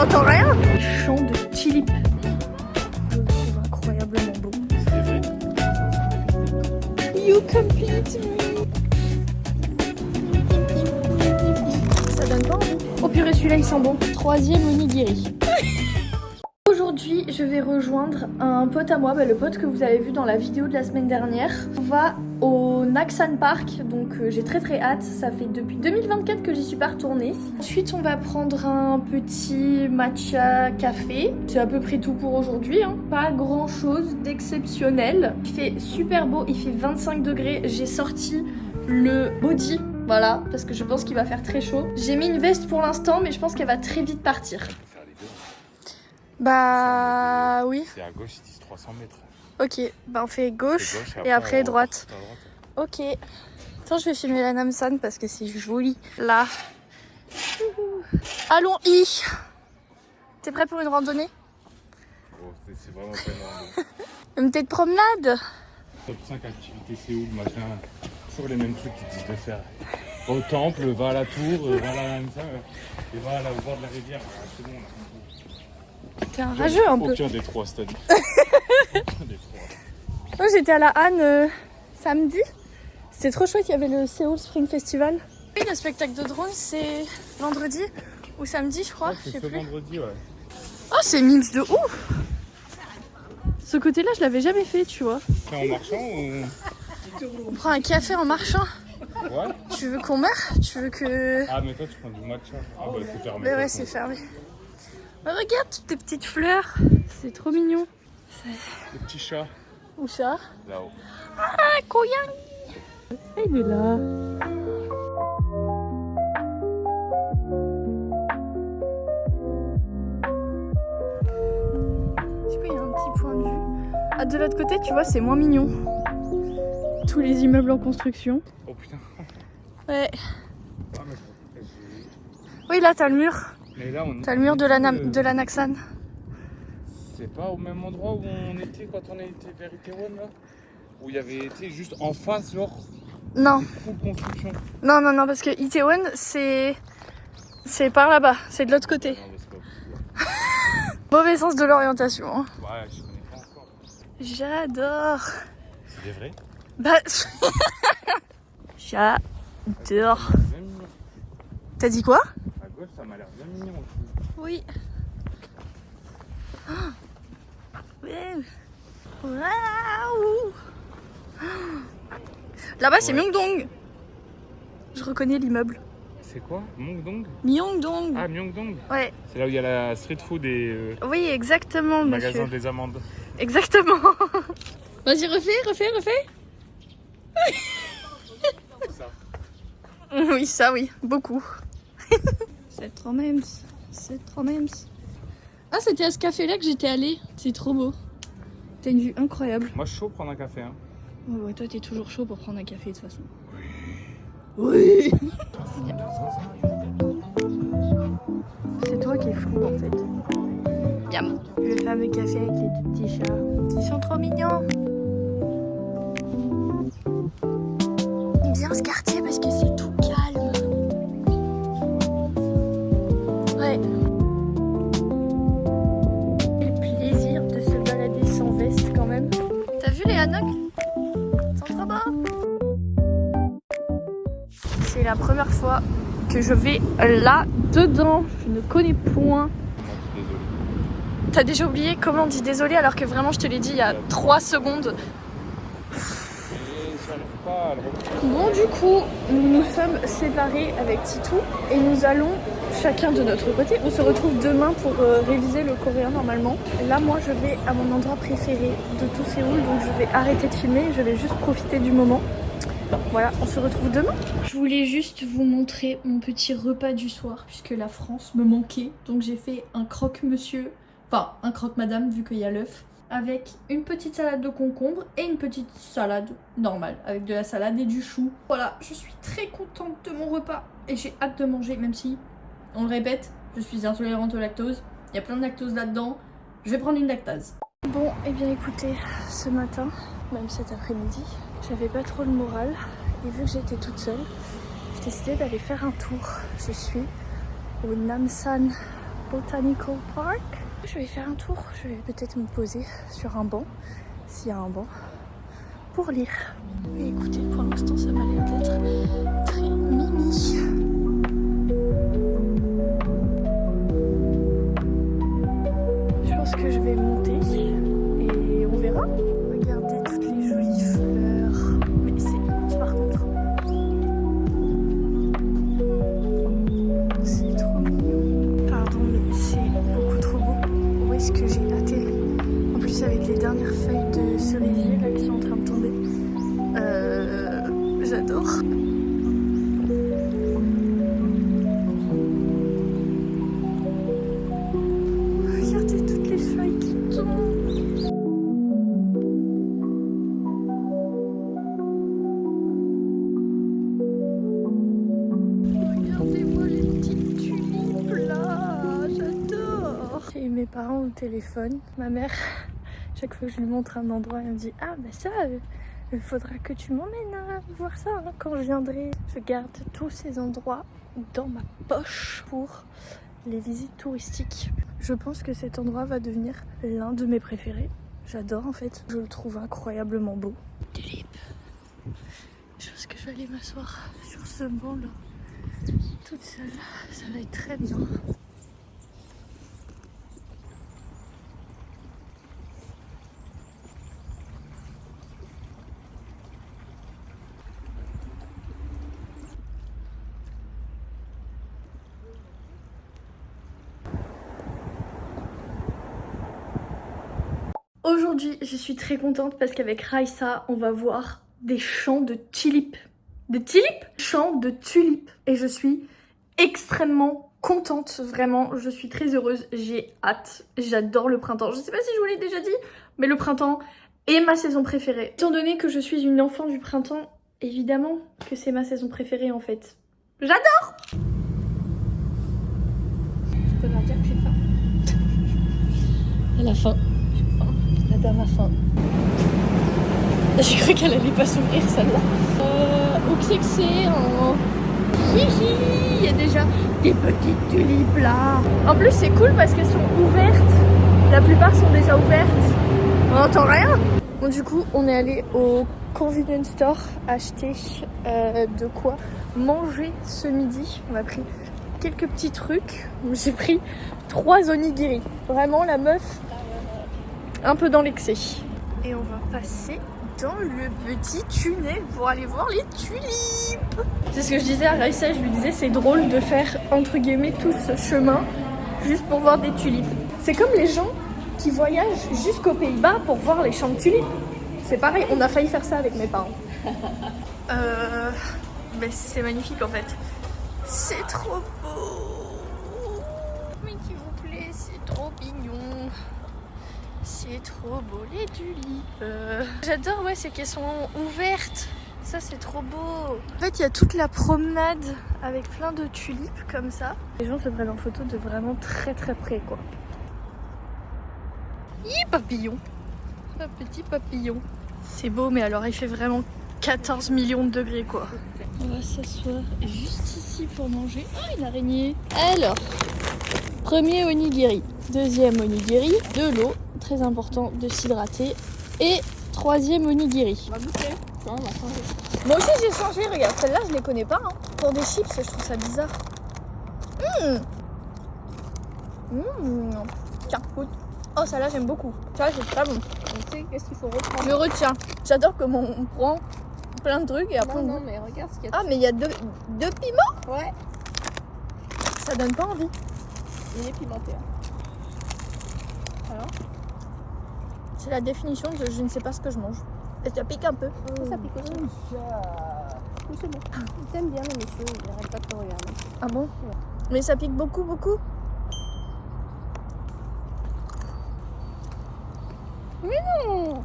j'entends rien. Chant de Tulip. Je le trouve incroyablement beau. You complete me. Ça donne pas envie. Oh purée, celui-là il sent bon. 3e onigiri. Aujourd'hui, je vais rejoindre un pote à moi, le pote que vous avez vu dans la vidéo de la semaine dernière. On va au Naksan Park, donc j'ai très hâte. Ça fait depuis 2024 que j'y suis pas retournée. Ensuite, on va prendre un petit matcha café. C'est à peu près tout pour aujourd'hui, hein. Pas grand chose d'exceptionnel. Il fait super beau, il fait 25 degrés. J'ai sorti le body. Voilà, parce que je pense qu'il va faire très chaud. J'ai mis une veste pour l'instant, mais je pense qu'elle va très vite partir. Bah oui. C'est à gauche, ils disent 300 mètres. Ok, bah on fait gauche et après droite. Ok. Attends, je vais filmer la Namsan parce que c'est joli. Là. Allons-y. T'es prêt pour une randonnée? Oh, c'est vraiment pas une randonnée. Une petite promenade. Top 5 activités Séoul, machin. Toujours les mêmes trucs qu'ils disent de faire. Va au temple, va à la tour, va à la Namsan et va au bord de la rivière. C'est bon, on a compris. T'es un rageux un peu. Aucun des trois, c'est-à-dire. Moi j'étais à la Han samedi. C'était trop chouette, il y avait le Seoul Spring Festival. Oui, le spectacle de drone c'est vendredi ou samedi je crois. Ouais, c'est ce vendredi, ouais. Oh c'est mix de ouf. Ce côté-là je l'avais jamais fait, tu vois. En marchant ou... On prend un café en marchant. Ouais. Tu veux qu'on meure? Tu veux que... Ah mais toi tu prends du matcha. Ah bah c'est fermé. Mais ouais c'est fermé. Oh, regarde toutes tes petites fleurs. C'est trop mignon. Le petit chat. Où ça? Là-haut. Ah, Koyang. Il est là. Du coup, il y a un petit point de vue. Ah, de l'autre côté, tu vois, c'est moins mignon. Tous les immeubles en construction. Oh putain. Ouais. Ah, mais... Oui, là, t'as le mur. Mais là, t'as le mur de la Naksan. C'est pas au même endroit où on était quand on a été vers Itaewon là? Où il y avait été juste en face, genre? Non. Full construction. Non, parce que Itaewon, c'est par là-bas, c'est de l'autre côté. Non, mais c'est pas possible. Mauvais sens de l'orientation. Hein. Ouais, je connais pas encore. J'adore. C'est des vrais? Bah. J'adore. T'as dit quoi? À gauche, ça m'a l'air bien mignon aussi. Oui. Waouh. Là-bas, c'est Myeongdong. Je reconnais l'immeuble. C'est quoi? Myeongdong? Myeongdong. Ah, Myeongdong? Ouais. C'est là où il y a la street food et oui, exactement, le monsieur. magasin des amandes. Exactement. Vas-y, refais. Ça. Oui, ça, oui, beaucoup. C'est trop mems. Ah, c'était à ce café-là que j'étais allée. C'est trop beau. T'as une vue incroyable. Moi, je suis chaud pour prendre un café. Hein. Ouais, toi, t'es toujours chaud pour prendre un café de toute façon. Oui. C'est toi qui es flou en fait. Yam. Le fameux café avec les deux petits chats. Ils sont trop mignons. J'aime bien ce quartier parce que c'est tout calme. Ouais. Le plaisir de se balader sans veste quand même. T'as vu les hanoks? Ils sont trop beaux. C'est la première fois que je vais là-dedans. Je ne connais point. Désolé. T'as déjà oublié comment on dit désolé alors que vraiment je te l'ai dit il y a 3 secondes. Bon du coup, nous nous sommes séparés avec Titou et nous allons chacun de notre côté. On se retrouve demain pour réviser le coréen normalement. Là moi je vais à mon endroit préféré de tout Séoul, donc je vais arrêter de filmer, je vais juste profiter du moment. Voilà, on se retrouve demain. Je voulais juste vous montrer mon petit repas du soir puisque la France me manquait. Donc j'ai fait un croque-monsieur, enfin un croque-madame vu qu'il y a l'œuf, avec une petite salade de concombre et une petite salade normale avec de la salade et du chou. Voilà, je suis très contente de mon repas et j'ai hâte de manger, même si, on le répète, je suis intolérante au lactose. Il y a plein de lactose là-dedans. Je vais prendre une lactase. Bon, et bien écoutez, ce matin, même cet après-midi, j'avais pas trop le moral et vu que j'étais toute seule, j'ai décidé d'aller faire un tour. Je suis au Namsan Botanical Park. Je vais faire un tour, je vais peut-être me poser sur un banc, s'il y a un banc, pour lire. Mais écoutez, pour l'instant ça m'a l'air d'être très mimi. Je pense que je vais monter et on verra. Regardez toutes les jolies fleurs. Mais c'est immense par contre. C'est trop mignon. Pardon, mais c'est beaucoup trop beau. Où est-ce que j'ai atterri? En plus avec les dernières feuilles de cerisier là qui sont en train de tomber. J'adore. Regardez toutes les feuilles qui tombent. Regardez-moi les petites tulipes là. J'adore. J'ai mes parents au téléphone. Ma mère, chaque fois que je lui montre un endroit, elle me dit ah bah ça, il faudra que tu m'emmènes à voir ça hein, quand je viendrai. Je garde tous ces endroits dans ma poche pour les visites touristiques. Je pense que cet endroit va devenir l'un de mes préférés. J'adore en fait, je le trouve incroyablement beau. Tulip. Je pense que je vais aller m'asseoir sur ce banc là, toute seule. Ça va être très bien. Aujourd'hui, je suis très contente parce qu'avec Raissa, on va voir des champs de tulipes. De tulipes? Champs de tulipes. Et je suis extrêmement contente, vraiment. Je suis très heureuse. J'ai hâte. J'adore le printemps. Je sais pas si je vous l'ai déjà dit, mais le printemps est ma saison préférée. Étant donné que je suis une enfant du printemps, évidemment que c'est ma saison préférée en fait. J'adore! Je peux leur dire que j'ai faim. À la fin. La dame a faim. J'ai cru qu'elle allait pas s'ouvrir celle-là. Où que c'est en... Hihi, il y a déjà des petites tulipes là. En plus c'est cool parce qu'elles sont ouvertes. La plupart sont déjà ouvertes. On n'entend rien. Bon du coup on est allé au convenience store acheter de quoi manger ce midi. On a pris quelques petits trucs. J'ai pris 3 onigiri. Vraiment la meuf un peu dans l'excès. Et on va passer dans le petit tunnel pour aller voir les tulipes. C'est ce que je disais à Raissa, je lui disais c'est drôle de faire entre guillemets tout ce chemin juste pour voir des tulipes. C'est comme les gens qui voyagent jusqu'aux Pays-Bas pour voir les champs de tulipes. C'est pareil, on a failli faire ça avec mes parents. Mais c'est magnifique en fait. C'est trop beau. Mais s'il vous plaît, c'est trop mignon. C'est trop beau les tulipes. J'adore ouais, c'est qu'elles sont ouvertes. Ça c'est trop beau. En fait il y a toute la promenade avec plein de tulipes comme ça. Les gens se prennent en photo de vraiment très très près quoi. Hi papillon. Un petit papillon. C'est beau mais alors il fait vraiment 14 millions de degrés quoi. On va s'asseoir juste ici pour manger. Oh une araignée. Alors, premier onigiri, deuxième onigiri, de l'eau. Très important de s'hydrater. Et 3e onigiri. On va goûter. Non, on va changer. Moi aussi j'ai changé, regarde, celle-là je les connais pas. Hein. Pour des chips, je trouve ça bizarre. Tiens, goûte. Oh, celle-là j'aime beaucoup. Ça c'est très bon. On sait qu'est-ce qu'il faut reprendre. Je retiens. J'adore comment on prend plein de trucs et après Non, on non, goûte. mais regarde ce qu'il y a. Ah, mais il y a deux piments. Ouais, Ça donne pas envie. il est pimenté. Alors C'est la définition de je ne sais pas ce que je mange. Et ça pique un peu. ça pique aussi. Oui, c'est bon. Il t'aime bien, le monsieur, il n'arrête pas de te regarder. Ah bon? Mais ça pique beaucoup, beaucoup. Mais non!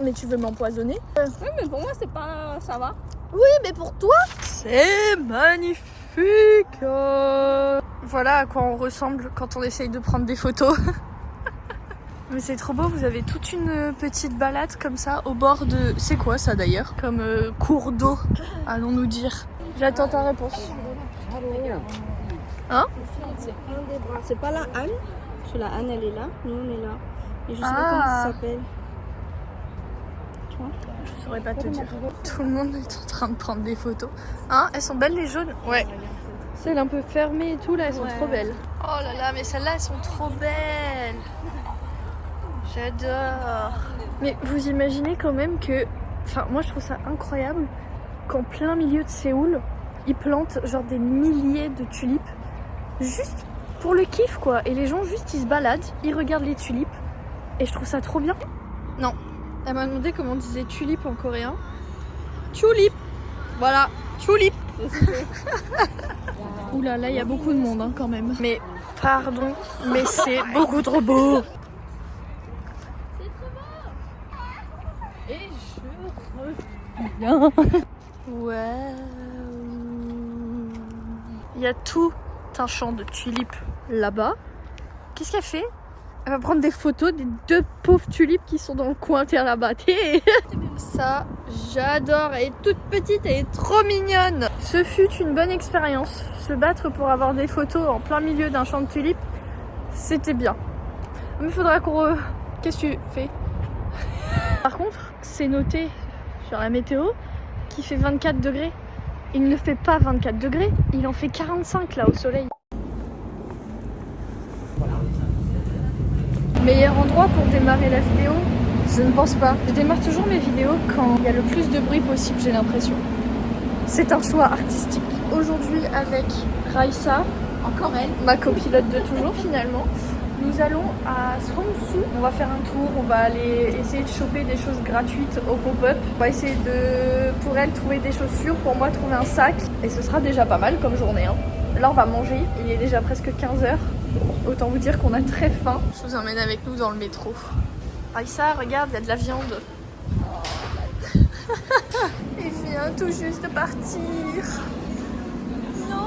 Mais tu veux m'empoisonner? Oui, mais pour moi, c'est pas. Ça va. Oui, mais pour toi, c'est magnifique. Voilà à quoi on ressemble quand on essaye de prendre des photos. Mais c'est trop beau, vous avez toute une petite balade comme ça au bord de... C'est quoi ça d'ailleurs? Comme cours d'eau, allons-nous dire. J'attends ta réponse. Hein? C'est un des bras. C'est pas la Anne. Parce que la Anne, elle est là. Nous, on est là. Et je sais pas Ah. comment ça s'appelle. Tu vois? Je saurais pas te dire. Tout le monde est en train de prendre des photos. Hein? Elles sont belles les jaunes? Ouais. Celles un peu fermées et tout là, elles sont trop belles. Oh là là, mais celles-là, elles sont trop belles. J'adore. Mais vous imaginez quand même que... Enfin, moi je trouve ça incroyable qu'en plein milieu de Séoul, ils plantent genre des milliers de tulipes. Juste pour le kiff quoi. Et les gens juste ils se baladent, ils regardent les tulipes. Et je trouve ça trop bien. Non. Elle m'a demandé comment on disait tulipe en coréen. Tulip. Voilà, tulip. Ouh là là, il y a beaucoup de monde hein, quand même. Mais pardon, mais c'est beaucoup trop beau. Et je reviens. Ouais. Il y a tout un champ de tulipes là-bas. Qu'est-ce qu'elle fait? Elle va prendre des photos des deux pauvres tulipes qui sont dans le coin terre là-bas. Ça, j'adore. Elle est toute petite, elle est trop mignonne. Ce fut une bonne expérience. Se battre pour avoir des photos en plein milieu d'un champ de tulipes, c'était bien. Mais il faudra qu'on... Qu'est-ce que tu fais? Par contre, c'est noté sur la météo qu'il fait 24 degrés. Il ne fait pas 24 degrés, il en fait 45 là au soleil. Meilleur endroit pour démarrer la vidéo? Je ne pense pas. Je démarre toujours mes vidéos quand il y a le plus de bruit possible, j'ai l'impression. C'est un choix artistique. Aujourd'hui avec Raissa, encore elle, ma copilote de toujours finalement. Nous allons à Seongsu. On va faire un tour, on va aller essayer de choper des choses gratuites au pop-up. On va essayer de, pour elle, trouver des chaussures, pour moi trouver un sac. Et ce sera déjà pas mal comme journée. Hein. Là on va manger, il est déjà presque 15h. Autant vous dire qu'on a très faim. Je vous emmène avec nous dans le métro. Raissa, regarde, il y a de la viande. Il vient tout juste de partir. Non.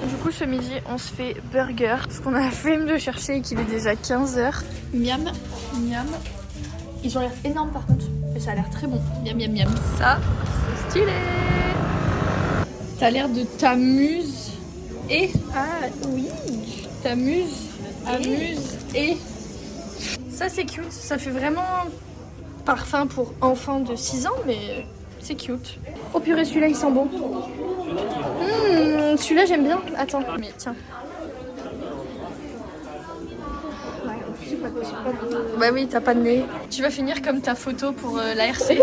Du coup ce midi on se fait burger parce qu'on a la flemme de chercher et qu'il est déjà 15h. Miam, miam. Ils ont l'air énormes par contre et ça a l'air très bon. Miam miam miam. Ça c'est stylé. T'as l'air de t'amuse et... Ah oui. T'amuse, amuse et... Ça c'est cute, ça fait vraiment parfum pour enfants de 6 ans mais c'est cute. Oh purée, celui-là il sent bon. Celui-là j'aime bien. Attends, mais tiens. Bah oui, t'as pas de nez. Tu vas finir comme ta photo pour l'ARC.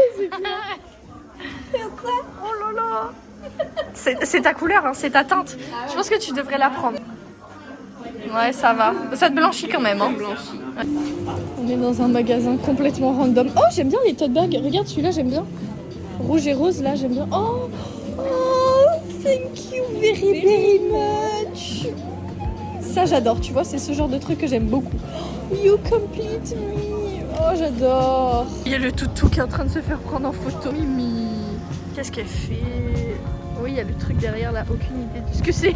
Oh là là. C'est ta couleur, hein, c'est ta teinte. Je pense que tu devrais la prendre. Ouais, ça va. Ça te blanchit quand même. Hein. Ouais. On est dans un magasin complètement random. Oh, j'aime bien les tote bags. Regarde, celui-là, j'aime bien. Rouge et rose, là, j'aime bien. Oh, thank you very, very much. Ça, j'adore, tu vois, c'est ce genre de truc que j'aime beaucoup. You complete me. Oh, j'adore. Il y a le toutou qui est en train de se faire prendre en photo. Mimi. Qu'est-ce qu'elle fait? Oui, il y a le truc derrière, là. Aucune idée de ce que c'est.